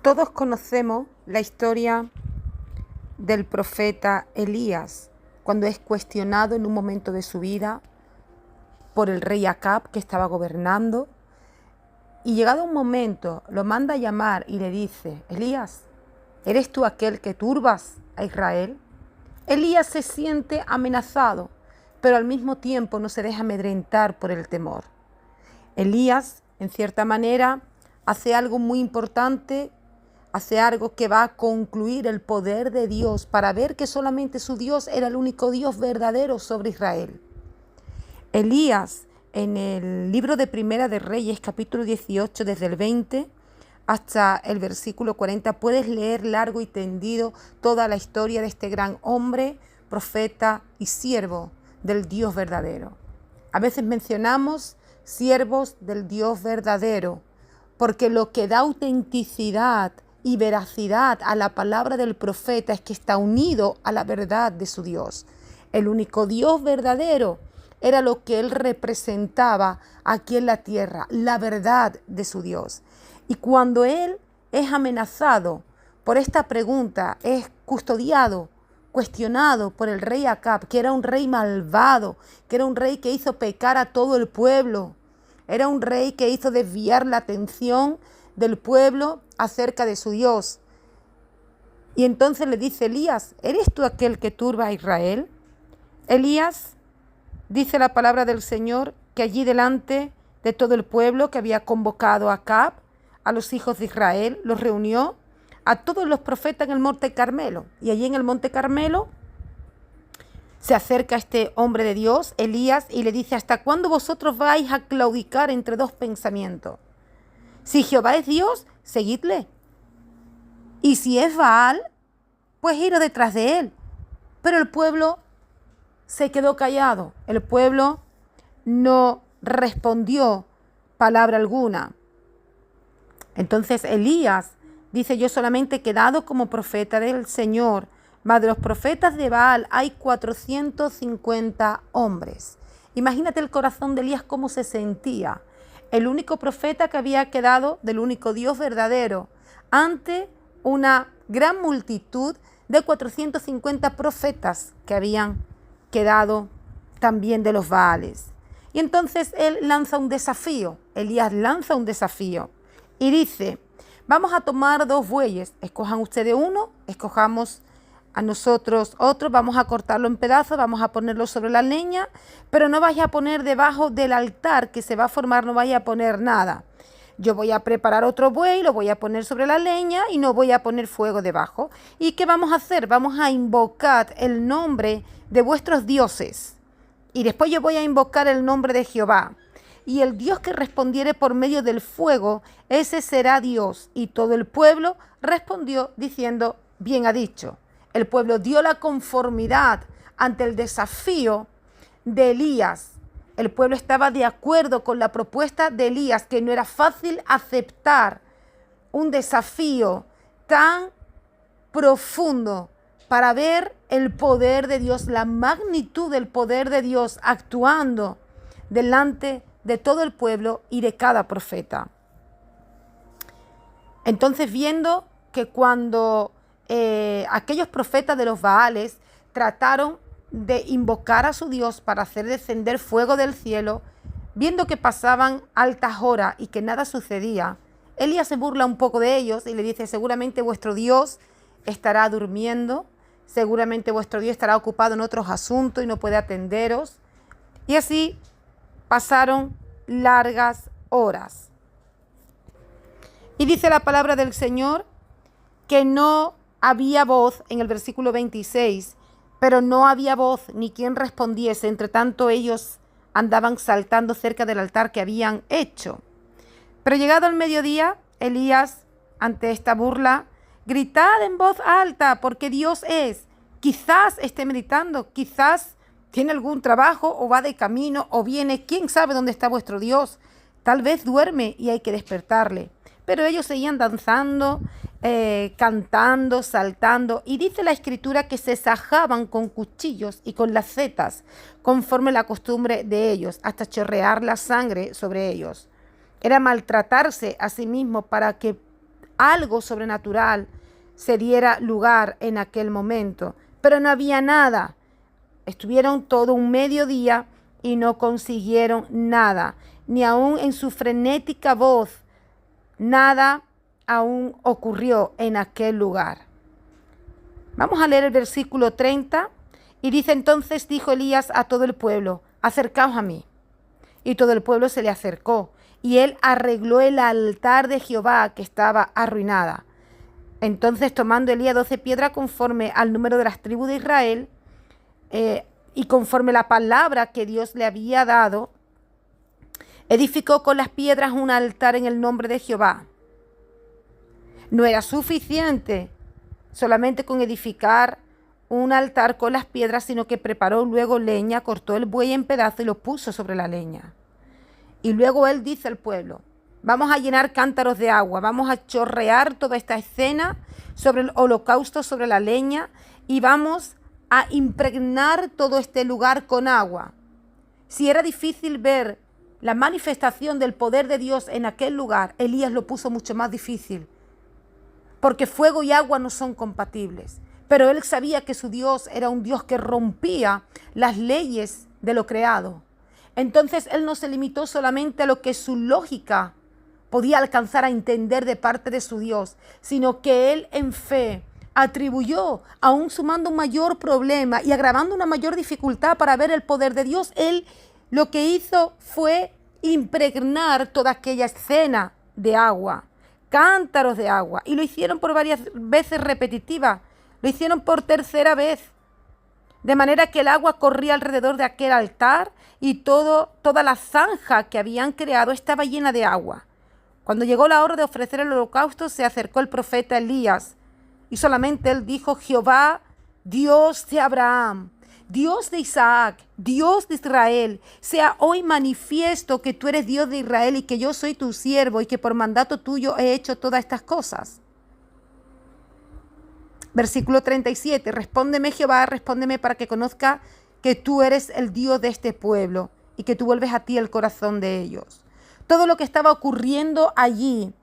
Todos conocemos la historia del profeta Elías, cuando es cuestionado en un momento de su vida por el rey Acab, que estaba gobernando, y llegado un momento lo manda a llamar y le dice: Elías, ¿eres tú aquel que turbas a Israel? Elías se siente amenazado, pero al mismo tiempo no se deja amedrentar por el temor. Elías, en cierta manera, hace algo muy importante, hace algo que va a concluir el poder de Dios para ver que solamente su Dios era el único Dios verdadero sobre Israel. Elías, en el libro de Primera de Reyes, capítulo 18, desde el 20 hasta el versículo 40, puedes leer largo y tendido toda la historia de este gran hombre, profeta y siervo del Dios verdadero. A veces mencionamos siervos del Dios verdadero, porque lo que da autenticidad y veracidad a la palabra del profeta es que está unido a la verdad de su Dios. El único Dios verdadero era lo que él representaba aquí en la tierra, la verdad de su Dios. Y cuando él es amenazado por esta pregunta, es custodiado, cuestionado por el rey Acab, que era un rey malvado, que era un rey que hizo pecar a todo el pueblo, era un rey que hizo desviar la atención del pueblo acerca de su Dios. Y entonces le dice Elías: ¿eres tú aquel que turba a Israel? Elías, dice la palabra del Señor, que allí delante de todo el pueblo que había convocado a Acab, a los hijos de Israel, los reunió a todos los profetas en el monte Carmelo. Y allí en el monte Carmelo se acerca este hombre de Dios, Elías, y le dice: ¿hasta cuándo vosotros vais a claudicar entre dos pensamientos? Si Jehová es Dios, seguidle. Y si es Baal, pues iros detrás de él. Pero el pueblo se quedó callado. El pueblo no respondió palabra alguna. Entonces Elías dice: yo solamente he quedado como profeta del Señor, mas de los profetas de Baal hay 450 hombres. Imagínate el corazón de Elías cómo se sentía. El único profeta que había quedado del único Dios verdadero ante una gran multitud de 450 profetas que habían quedado también de los Baales. Y entonces él lanza un desafío, Elías lanza un desafío y dice: vamos a tomar 2 bueyes, escojan ustedes uno, escojamos a nosotros otro, vamos a cortarlo en pedazos, vamos a ponerlo sobre la leña, pero no vais a poner debajo del altar que se va a formar, no vais a poner nada. Yo voy a preparar otro buey, lo voy a poner sobre la leña y no voy a poner fuego debajo. ¿Y qué vamos a hacer? Vamos a invocar el nombre de vuestros dioses. Y después yo voy a invocar el nombre de Jehová. Y el Dios que respondiere por medio del fuego, ese será Dios. Y todo el pueblo respondió diciendo: bien ha dicho. El pueblo dio la conformidad ante el desafío de Elías. El pueblo estaba de acuerdo con la propuesta de Elías, que no era fácil aceptar un desafío tan profundo para ver el poder de Dios, la magnitud del poder de Dios actuando delante de todo el pueblo y de cada profeta. Entonces, viendo que cuando aquellos profetas de los Baales trataron de invocar a su Dios para hacer descender fuego del cielo, viendo que pasaban altas horas y que nada sucedía, Elías se burla un poco de ellos y le dice: seguramente vuestro Dios estará durmiendo, seguramente vuestro Dios estará ocupado en otros asuntos y no puede atenderos. Y así pasaron largas horas. Y dice la palabra del Señor que no había voz, en el versículo 26, pero no había voz ni quien respondiese, entre tanto ellos andaban saltando cerca del altar que habían hecho. Pero llegado el mediodía, Elías, ante esta burla, gritad en voz alta, porque Dios es. Quizás esté meditando, quizás tiene algún trabajo o va de camino o viene, quién sabe dónde está vuestro Dios. Tal vez duerme y hay que despertarle. Pero ellos seguían danzando, cantando, saltando, y dice la Escritura que se sajaban con cuchillos y con lacetas, conforme la costumbre de ellos, hasta chorrear la sangre sobre ellos. Era maltratarse a sí mismo para que algo sobrenatural se diera lugar en aquel momento. Pero no había nada. Estuvieron todo un mediodía y no consiguieron nada. Ni aún en su frenética voz, nada aún ocurrió en aquel lugar. Vamos a leer el versículo 30 y dice: entonces dijo Elías a todo el pueblo: acercaos a mí. Y todo el pueblo se le acercó, y él arregló el altar de Jehová que estaba arruinada. Entonces, tomando Elías 12 piedras conforme al número de las tribus de Israel, y conforme la palabra que Dios le había dado, edificó con las piedras un altar en el nombre de Jehová. No era suficiente solamente con edificar un altar con las piedras, sino que preparó luego leña, cortó el buey en pedazos y lo puso sobre la leña. Y luego él dice al pueblo: vamos a llenar cántaros de agua, vamos a chorrear toda esta escena sobre el holocausto, sobre la leña, y vamos a impregnar todo este lugar con agua. Si era difícil ver la manifestación del poder de Dios en aquel lugar, Elías lo puso mucho más difícil, porque fuego y agua no son compatibles. Pero él sabía que su Dios era un Dios que rompía las leyes de lo creado. Entonces él no se limitó solamente a lo que su lógica podía alcanzar a entender de parte de su Dios, sino que él en fe atribuyó, aún sumando un mayor problema y agravando una mayor dificultad para ver el poder de Dios, él lo que hizo fue impregnar toda aquella escena de agua, cántaros de agua, y lo hicieron por varias veces repetitivas. Lo hicieron por tercera vez, de manera que el agua corría alrededor de aquel altar y toda la zanja que habían creado estaba llena de agua. Cuando llegó la hora de ofrecer el holocausto, se acercó el profeta Elías y solamente él dijo: Jehová, Dios de Abraham, Dios de Isaac, Dios de Israel, sea hoy manifiesto que tú eres Dios de Israel y que yo soy tu siervo y que por mandato tuyo he hecho todas estas cosas. Versículo 37, respóndeme Jehová, respóndeme para que conozca que tú eres el Dios de este pueblo y que tú vuelves a ti el corazón de ellos. Todo lo que estaba ocurriendo allí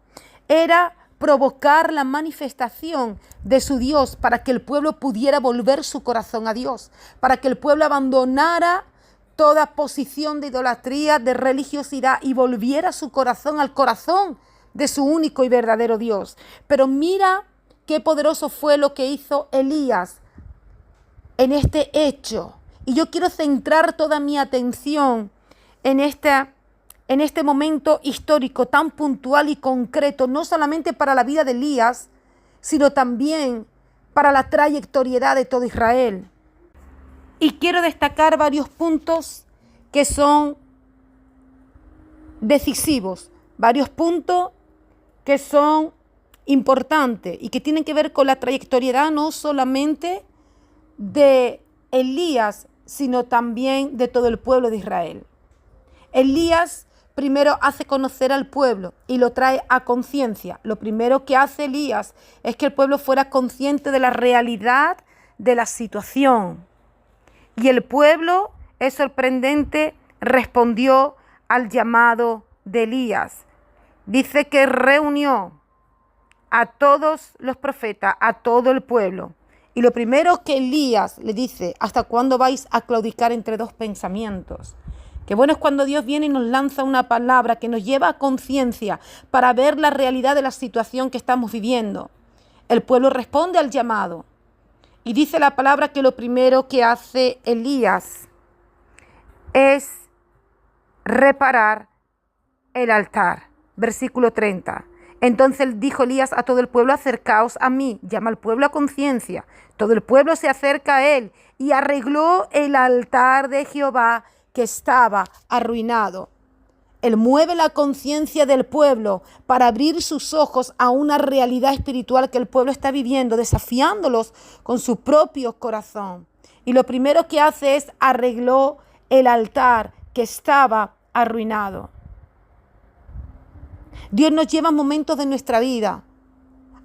era provocar la manifestación de su Dios para que el pueblo pudiera volver su corazón a Dios, para que el pueblo abandonara toda posición de idolatría, de religiosidad y volviera su corazón al corazón de su único y verdadero Dios. Pero mira qué poderoso fue lo que hizo Elías en este hecho. Y yo quiero centrar toda mi atención en este momento histórico tan puntual y concreto, no solamente para la vida de Elías, sino también para la trayectoriedad de todo Israel. Y quiero destacar varios puntos que son decisivos, varios puntos que son importante y que tienen que ver con la trayectoriedad no solamente de Elías, sino también de todo el pueblo de Israel. Elías primero hace conocer al pueblo y lo trae a conciencia. Lo primero que hace Elías es que el pueblo fuera consciente de la realidad de la situación. Y el pueblo, es sorprendente, respondió al llamado de Elías. Dice que reunió a todos los profetas, a todo el pueblo. Y lo primero que Elías le dice: ¿hasta cuándo vais a claudicar entre dos pensamientos? Qué bueno es cuando Dios viene y nos lanza una palabra que nos lleva a conciencia para ver la realidad de la situación que estamos viviendo. El pueblo responde al llamado. Y dice la palabra que lo primero que hace Elías es reparar el altar. Versículo 30. Entonces dijo Elías a todo el pueblo: acercaos a mí. Llama al pueblo a conciencia. Todo el pueblo se acerca a él y arregló el altar de Jehová que estaba arruinado. Él mueve la conciencia del pueblo para abrir sus ojos a una realidad espiritual que el pueblo está viviendo, desafiándolos con su propio corazón. Y lo primero que hace es arregló el altar que estaba arruinado. Dios nos lleva a momentos de nuestra vida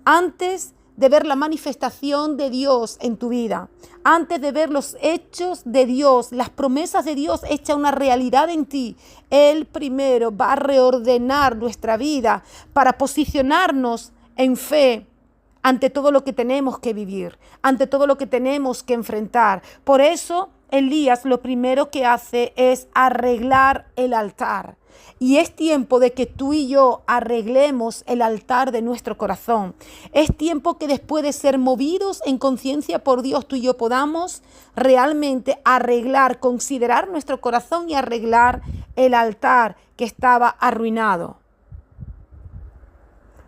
antes de ver la manifestación de Dios en tu vida, antes de ver los hechos de Dios, las promesas de Dios hechas una realidad en ti. Él primero va a reordenar nuestra vida para posicionarnos en fe ante todo lo que tenemos que vivir, ante todo lo que tenemos que enfrentar. Por eso Elías lo primero que hace es arreglar el altar. Y es tiempo de que tú y yo arreglemos el altar de nuestro corazón. Es tiempo que después de ser movidos en conciencia por Dios, tú y yo podamos realmente arreglar, considerar nuestro corazón y arreglar el altar que estaba arruinado.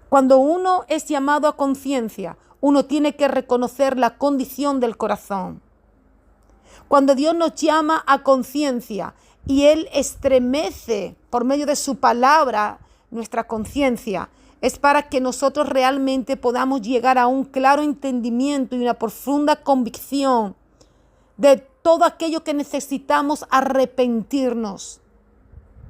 Cuando uno es llamado a conciencia, uno tiene que reconocer la condición del corazón. Cuando Dios nos llama a conciencia y Él estremece por medio de su palabra nuestra conciencia, es para que nosotros realmente podamos llegar a un claro entendimiento y una profunda convicción de todo aquello que necesitamos arrepentirnos.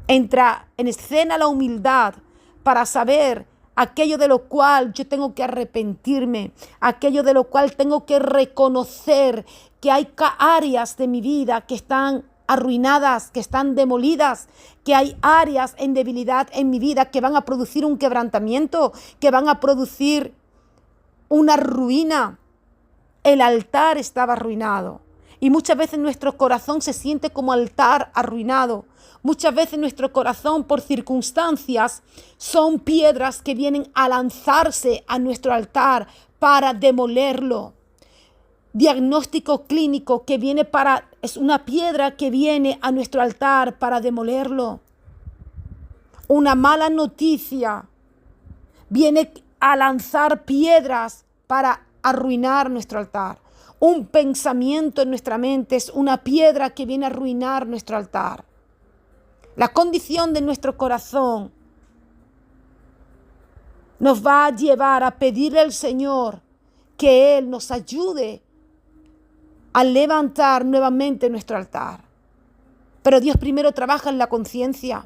Entra en escena la humildad para saber aquello de lo cual yo tengo que arrepentirme, aquello de lo cual tengo que reconocer que hay áreas de mi vida que están arruinadas, que están demolidas, que hay áreas en debilidad en mi vida que van a producir un quebrantamiento, que van a producir una ruina. El altar estaba arruinado. Y muchas veces nuestro corazón se siente como altar arruinado. Muchas veces nuestro corazón, por circunstancias, son piedras que vienen a lanzarse a nuestro altar para demolerlo. Diagnóstico clínico que es una piedra que viene a nuestro altar para demolerlo. Una mala noticia viene a lanzar piedras para arruinar nuestro altar. Un pensamiento en nuestra mente es una piedra que viene a arruinar nuestro altar. La condición de nuestro corazón nos va a llevar a pedirle al Señor que Él nos ayude a levantar nuevamente nuestro altar. Pero Dios primero trabaja en la conciencia.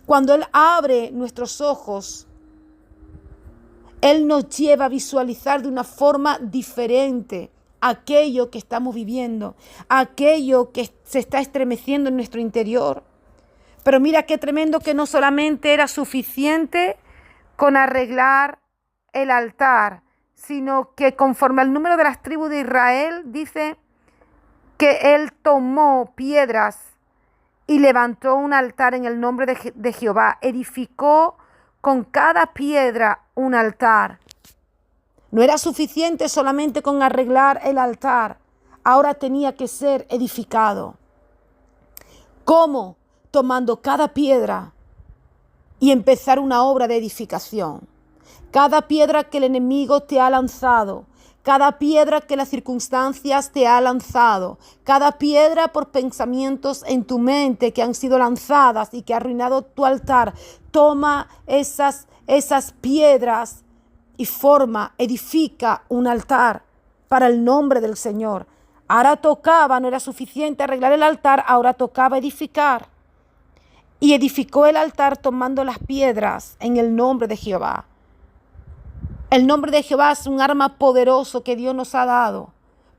Cuando Él abre nuestros ojos, Él nos lleva a visualizar de una forma diferente aquello que estamos viviendo, aquello que se está estremeciendo en nuestro interior. Pero mira qué tremendo que no solamente era suficiente con arreglar el altar, sino que conforme al número de las tribus de Israel, dice que Él tomó piedras y levantó un altar en el nombre de Jehová. Edificó con cada piedra un altar. No era suficiente solamente con arreglar el altar, ahora tenía que ser edificado. ¿Cómo? Tomando cada piedra y empezar una obra de edificación. Cada piedra que el enemigo te ha lanzado, cada piedra que las circunstancias te ha lanzado, cada piedra por pensamientos en tu mente que han sido lanzadas y que ha arruinado tu altar, toma esas piedras y edifica un altar para el nombre del Señor. Ahora tocaba, no era suficiente arreglar el altar, ahora tocaba edificar. Y edificó el altar tomando las piedras en el nombre de Jehová. El nombre de Jehová es un arma poderoso que Dios nos ha dado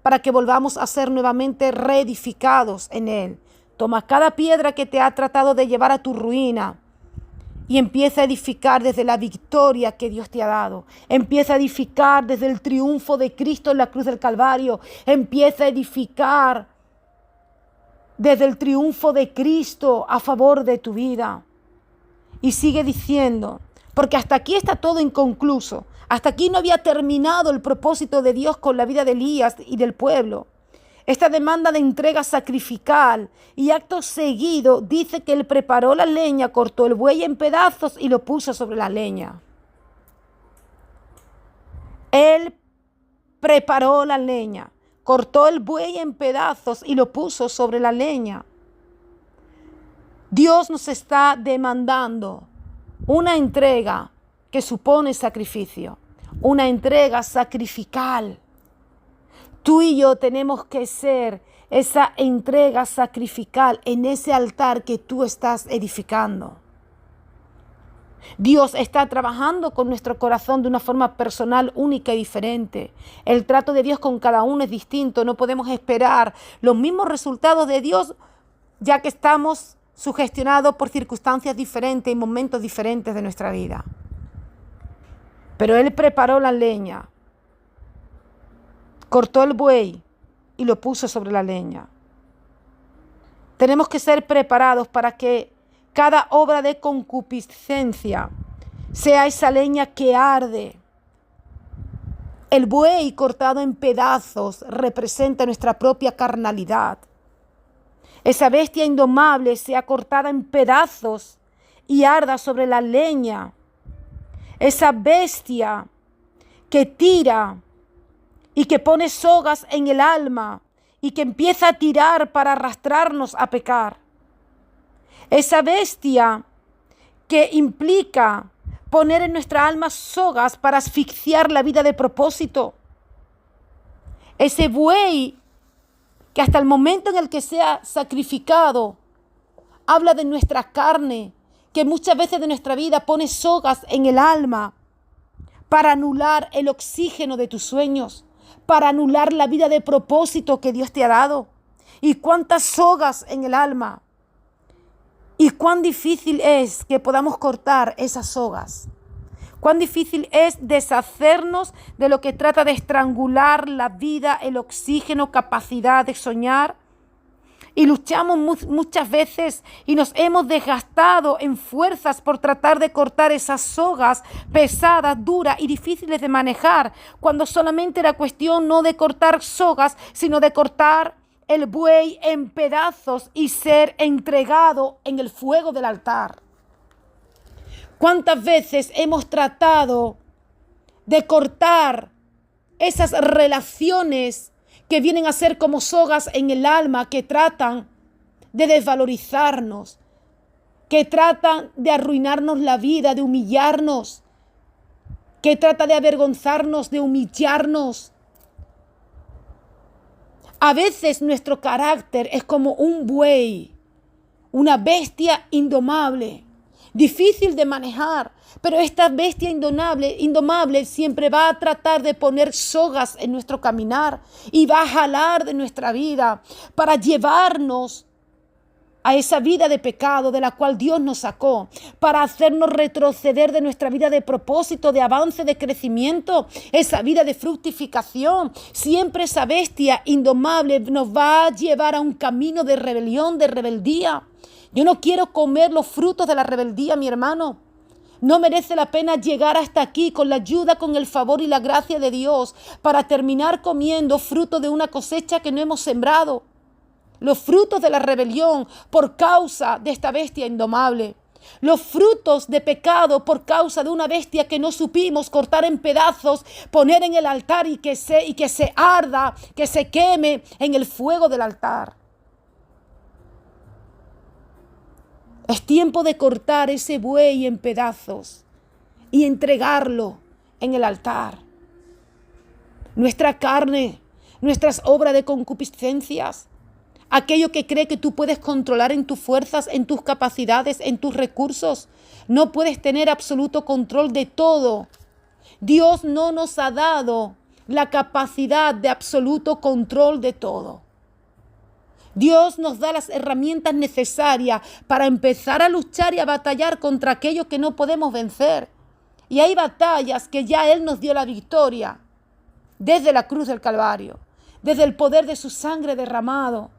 para que volvamos a ser nuevamente reedificados en Él. Toma cada piedra que te ha tratado de llevar a tu ruina y empieza a edificar desde la victoria que Dios te ha dado. Empieza a edificar desde el triunfo de Cristo en la cruz del Calvario. Empieza a edificar desde el triunfo de Cristo a favor de tu vida. Y sigue diciendo, porque hasta aquí está todo inconcluso. Hasta aquí no había terminado el propósito de Dios con la vida de Elías y del pueblo. Esta demanda de entrega sacrificial y acto seguido dice que él preparó la leña, cortó el buey en pedazos y lo puso sobre la leña. Él preparó la leña, cortó el buey en pedazos y lo puso sobre la leña. Dios nos está demandando una entrega que supone sacrificio, una entrega sacrificial. Tú y yo tenemos que ser esa entrega sacrificial en ese altar que tú estás edificando. Dios está trabajando con nuestro corazón de una forma personal, única y diferente. El trato de Dios con cada uno es distinto. No podemos esperar los mismos resultados de Dios, ya que estamos sugestionados por circunstancias diferentes y momentos diferentes de nuestra vida. Pero él preparó la leña, cortó el buey y lo puso sobre la leña. Tenemos que ser preparados para que cada obra de concupiscencia sea esa leña que arde. El buey cortado en pedazos representa nuestra propia carnalidad. Esa bestia indomable sea cortada en pedazos y arda sobre la leña. Esa bestia que tira y que pone sogas en el alma y que empieza a tirar para arrastrarnos a pecar. Esa bestia que implica poner en nuestra alma sogas para asfixiar la vida de propósito. Ese buey que hasta el momento en el que sea sacrificado habla de nuestra carne, que muchas veces de nuestra vida pone sogas en el alma para anular el oxígeno de tus sueños, para anular la vida de propósito que Dios te ha dado. Y cuántas sogas en el alma. Y cuán difícil es que podamos cortar esas sogas. Cuán difícil es deshacernos de lo que trata de estrangular la vida, el oxígeno, capacidad de soñar. Y luchamos muchas veces y nos hemos desgastado en fuerzas por tratar de cortar esas sogas pesadas, duras y difíciles de manejar, cuando solamente era cuestión no de cortar sogas, sino de cortar el buey en pedazos y ser entregado en el fuego del altar. ¿Cuántas veces hemos tratado de cortar esas relaciones que vienen a ser como sogas en el alma, que tratan de desvalorizarnos, que tratan de arruinarnos la vida, de humillarnos, que trata de avergonzarnos, de humillarnos? A veces nuestro carácter es como un buey, una bestia indomable, difícil de manejar, pero esta bestia indomable siempre va a tratar de poner sogas en nuestro caminar y va a jalar de nuestra vida para llevarnos a esa vida de pecado de la cual Dios nos sacó, para hacernos retroceder de nuestra vida de propósito, de avance, de crecimiento, esa vida de fructificación. Siempre esa bestia indomable nos va a llevar a un camino de rebelión, de rebeldía. Yo no quiero comer los frutos de la rebeldía, mi hermano. No merece la pena llegar hasta aquí con la ayuda, con el favor y la gracia de Dios para terminar comiendo fruto de una cosecha que no hemos sembrado. Los frutos de la rebelión por causa de esta bestia indomable. Los frutos de pecado por causa de una bestia que no supimos cortar en pedazos, poner en el altar y que se arda, que se queme en el fuego del altar. Es tiempo de cortar ese buey en pedazos y entregarlo en el altar. Nuestra carne, nuestras obras de concupiscencias, aquello que cree que tú puedes controlar en tus fuerzas, en tus capacidades, en tus recursos. No puedes tener absoluto control de todo. Dios no nos ha dado la capacidad de absoluto control de todo. Dios nos da las herramientas necesarias para empezar a luchar y a batallar contra aquello que no podemos vencer. Y hay batallas que ya Él nos dio la victoria desde la cruz del Calvario, desde el poder de su sangre derramado.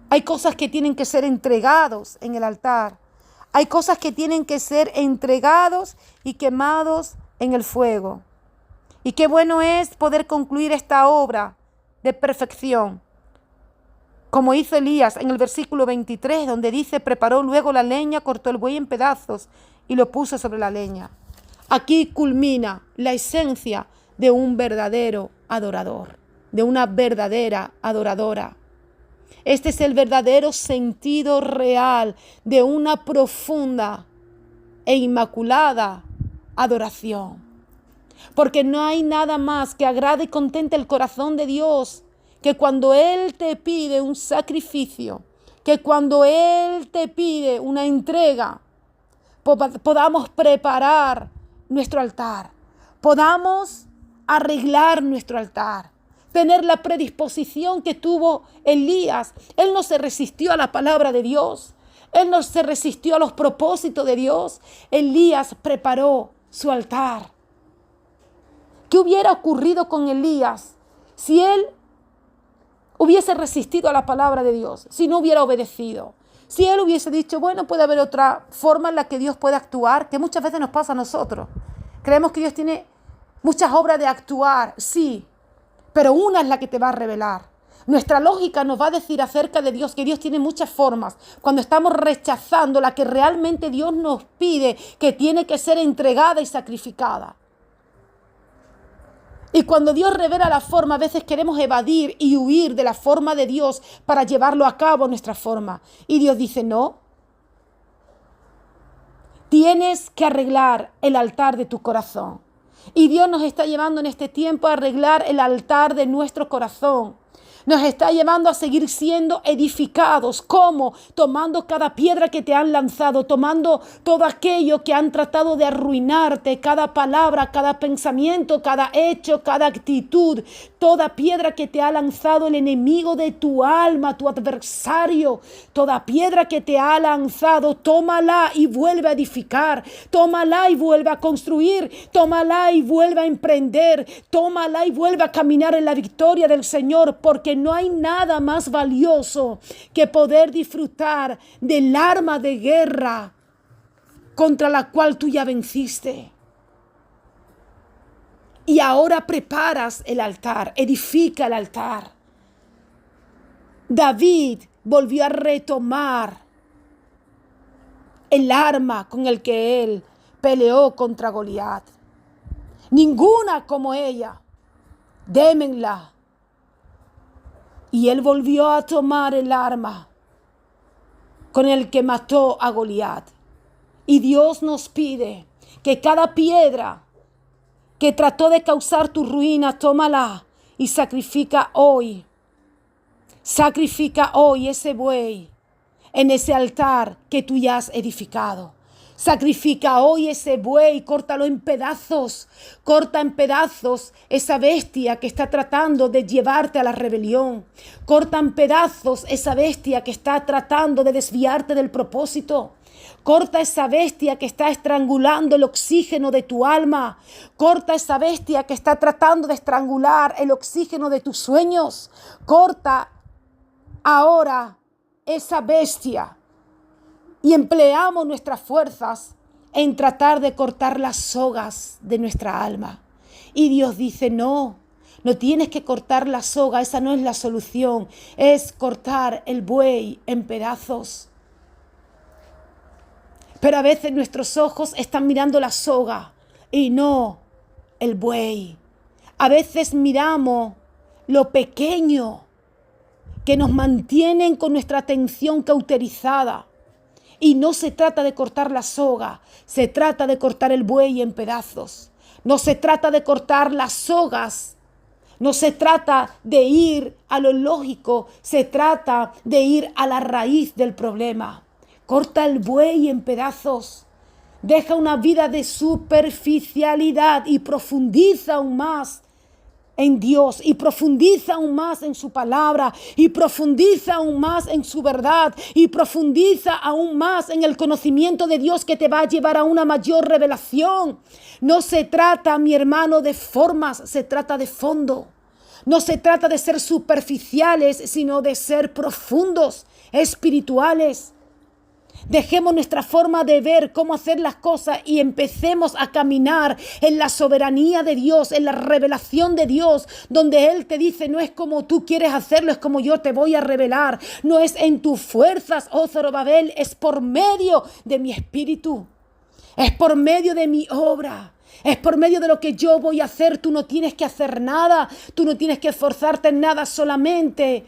Hay cosas que tienen que ser entregados en el altar. Hay cosas que tienen que ser entregados y quemados en el fuego. Y qué bueno es poder concluir esta obra de perfección, como hizo Elías en el versículo 23, donde dice: preparó luego la leña, cortó el buey en pedazos y lo puso sobre la leña. Aquí culmina la esencia de un verdadero adorador, de una verdadera adoradora. Este es el verdadero sentido real de una profunda e inmaculada adoración. Porque no hay nada más que agrade y contente el corazón de Dios que cuando Él te pide un sacrificio, que cuando Él te pide una entrega, podamos preparar nuestro altar, podamos arreglar nuestro altar, tener la predisposición que tuvo Elías. Él no se resistió a la palabra de Dios. Él no se resistió a los propósitos de Dios. Elías preparó su altar. ¿Qué hubiera ocurrido con Elías si él hubiese resistido a la palabra de Dios? Si no hubiera obedecido. Si él hubiese dicho, bueno, puede haber otra forma en la que Dios puede actuar, que muchas veces nos pasa a nosotros. Creemos que Dios tiene muchas obras de actuar, sí, pero una es la que te va a revelar. Nuestra lógica nos va a decir acerca de Dios que Dios tiene muchas formas. Cuando estamos rechazando la que realmente Dios nos pide, que tiene que ser entregada y sacrificada. Y cuando Dios revela la forma, a veces queremos evadir y huir de la forma de Dios para llevarlo a cabo nuestra forma. Y Dios dice, no. Tienes que arreglar el altar de tu corazón. Y Dios nos está llevando en este tiempo a arreglar el altar de nuestro corazón. Nos está llevando a seguir siendo edificados. ¿Cómo? Tomando cada piedra que te han lanzado, tomando todo aquello que han tratado de arruinarte, cada palabra, cada pensamiento, cada hecho, cada actitud, toda piedra que te ha lanzado el enemigo de tu alma, tu adversario, toda piedra que te ha lanzado, tómala y vuelve a edificar, tómala y vuelve a construir, tómala y vuelve a emprender, tómala y vuelve a caminar en la victoria del Señor, porque no hay nada más valioso que poder disfrutar del arma de guerra contra la cual tú ya venciste. Y ahora preparas el altar, edifica el altar. David volvió a retomar el arma con el que él peleó contra Goliat. Ninguna como ella, démenla. Y él volvió a tomar el arma con el que mató a Goliat. Y Dios nos pide que cada piedra que trató de causar tu ruina, tómala y sacrifica hoy. Sacrifica hoy ese buey en ese altar que tú ya has edificado. Sacrifica hoy ese buey, córtalo en pedazos. Corta en pedazos esa bestia que está tratando de llevarte a la rebelión. Corta en pedazos esa bestia que está tratando de desviarte del propósito. Corta esa bestia que está estrangulando el oxígeno de tu alma. Corta esa bestia que está tratando de estrangular el oxígeno de tus sueños. Corta ahora esa bestia. Y empleamos nuestras fuerzas en tratar de cortar las sogas de nuestra alma. Y Dios dice, no tienes que cortar la soga, esa no es la solución, es cortar el buey en pedazos. Pero a veces nuestros ojos están mirando la soga y no el buey. A veces miramos lo pequeño que nos mantienen con nuestra atención cauterizada. Y no se trata de cortar la soga, se trata de cortar el buey en pedazos. No se trata de cortar las sogas, no se trata de ir a lo lógico, se trata de ir a la raíz del problema. Corta el buey en pedazos, deja una vida de superficialidad y profundiza aún más en Dios y profundiza aún más en su palabra y profundiza aún más en su verdad y profundiza aún más en el conocimiento de Dios que te va a llevar a una mayor revelación. No se trata, mi hermano, de formas, se trata de fondo. No se trata de ser superficiales, sino de ser profundos, espirituales. Dejemos nuestra forma de ver cómo hacer las cosas y empecemos a caminar en la soberanía de Dios, en la revelación de Dios, donde Él te dice, no es como tú quieres hacerlo, es como yo te voy a revelar. No es en tus fuerzas, oh Zorobabel, es por medio de mi espíritu, es por medio de mi obra. Es por medio de lo que yo voy a hacer. Tú no tienes que hacer nada, tú no tienes que esforzarte en nada, solamente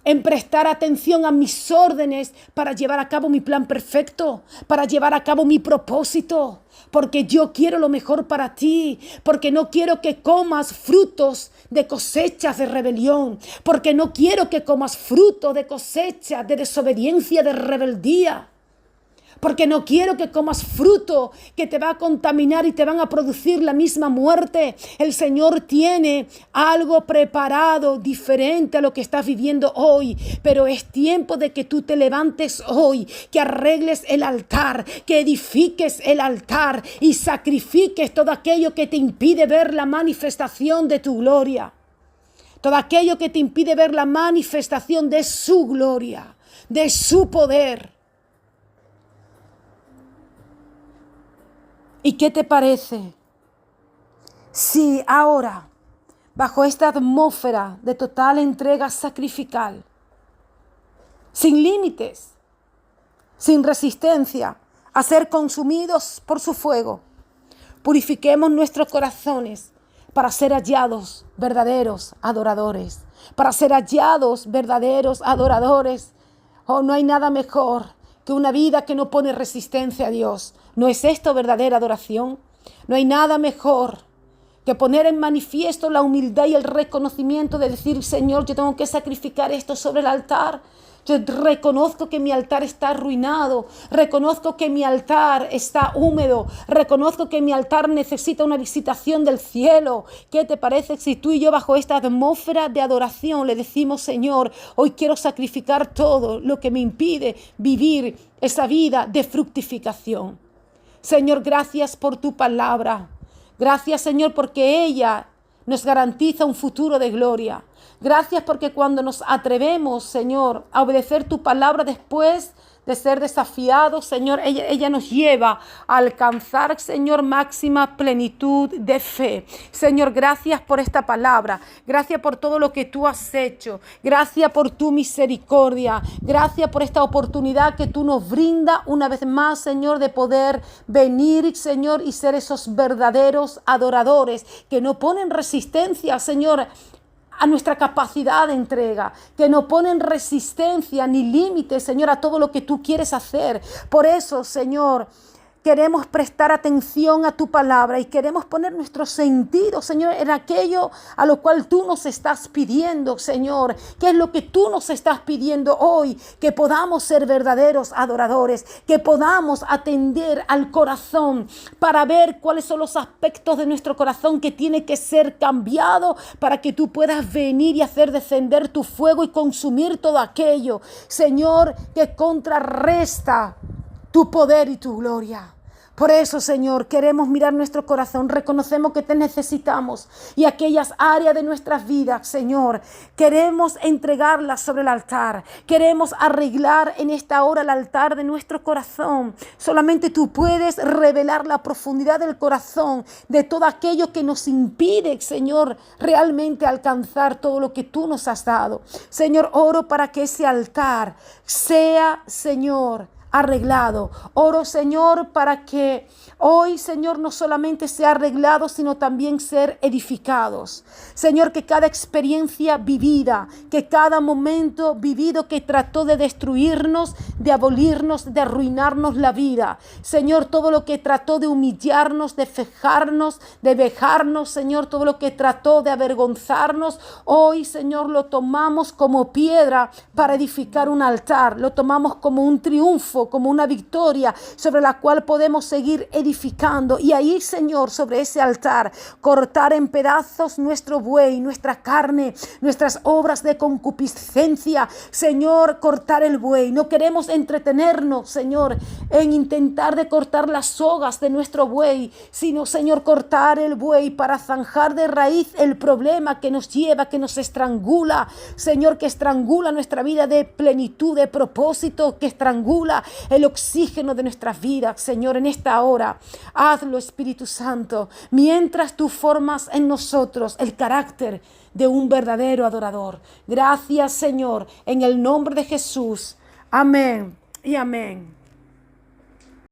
en prestar atención a mis órdenes para llevar a cabo mi plan perfecto, para llevar a cabo mi propósito, porque yo quiero lo mejor para ti, porque no quiero que comas frutos de cosechas de rebelión, porque no quiero que comas frutos de cosechas de desobediencia, de rebeldía, porque no quiero que comas fruto que te va a contaminar y te van a producir la misma muerte. El Señor tiene algo preparado diferente a lo que estás viviendo hoy, pero es tiempo de que tú te levantes hoy, que arregles el altar, que edifiques el altar y sacrifiques todo aquello que te impide ver la manifestación de tu gloria, todo aquello que te impide ver la manifestación de su gloria, de su poder. ¿Y qué te parece si ahora, bajo esta atmósfera de total entrega sacrificial, sin límites, sin resistencia a ser consumidos por su fuego, purifiquemos nuestros corazones para ser hallados verdaderos adoradores, para ser hallados verdaderos adoradores? Oh, no hay nada mejor que una vida que no pone resistencia a Dios. ¿No es esto verdadera adoración? No hay nada mejor que poner en manifiesto la humildad y el reconocimiento de decir: Señor, yo tengo que sacrificar esto sobre el altar. Yo reconozco que mi altar está arruinado, reconozco que mi altar está húmedo, reconozco que mi altar necesita una visitación del cielo. ¿Qué te parece si tú y yo, bajo esta atmósfera de adoración, le decimos: Señor, hoy quiero sacrificar todo lo que me impide vivir esa vida de fructificación? Señor, gracias por tu palabra. Gracias, Señor, porque ella nos garantiza un futuro de gloria. Gracias porque cuando nos atrevemos, Señor, a obedecer tu palabra después de ser desafiados, Señor, ella nos lleva a alcanzar, Señor, máxima plenitud de fe. Señor, gracias por esta palabra. Gracias por todo lo que tú has hecho. Gracias por tu misericordia. Gracias por esta oportunidad que tú nos brinda una vez más, Señor, de poder venir, Señor, y ser esos verdaderos adoradores que no ponen resistencia, Señor, a nuestra capacidad de entrega, que no ponen resistencia ni límites, Señor, a todo lo que tú quieres hacer. Por eso, Señor, queremos prestar atención a tu palabra y queremos poner nuestros sentidos, Señor, en aquello a lo cual tú nos estás pidiendo, Señor. ¿Qué es lo que tú nos estás pidiendo hoy? Que podamos ser verdaderos adoradores, que podamos atender al corazón para ver cuáles son los aspectos de nuestro corazón que tiene que ser cambiado para que tú puedas venir y hacer descender tu fuego y consumir todo aquello, Señor, que contrarresta tu poder y tu gloria. Por eso, Señor, queremos mirar nuestro corazón, reconocemos que te necesitamos y aquellas áreas de nuestras vidas, Señor, queremos entregarlas sobre el altar, queremos arreglar en esta hora el altar de nuestro corazón. Solamente tú puedes revelar la profundidad del corazón de todo aquello que nos impide, Señor, realmente alcanzar todo lo que tú nos has dado. Señor, oro para que ese altar sea, Señor, arreglado. Oro, Señor, para que hoy, Señor, no solamente sea arreglado, sino también ser edificados. Señor, que cada experiencia vivida, que cada momento vivido que trató de destruirnos, de abolirnos, de arruinarnos la vida. Señor, todo lo que trató de humillarnos, de fejarnos, de vejarnos, Señor, todo lo que trató de avergonzarnos, hoy, Señor, lo tomamos como piedra para edificar un altar. Lo tomamos como un triunfo, como una victoria sobre la cual podemos seguir edificando. Y ahí, Señor, sobre ese altar, cortar en pedazos nuestro buey, nuestra carne, nuestras obras de concupiscencia. Señor, cortar el buey. No queremos entretenernos, Señor, en intentar de cortar las sogas de nuestro buey, sino, Señor, cortar el buey para zanjar de raíz el problema que nos lleva, que nos estrangula, Señor, que estrangula nuestra vida de plenitud, de propósito, que estrangula el oxígeno de nuestras vidas. Señor, en esta hora, hazlo, Espíritu Santo, mientras tú formas en nosotros el carácter de un verdadero adorador. Gracias, Señor, en el nombre de Jesús. Amén y amén.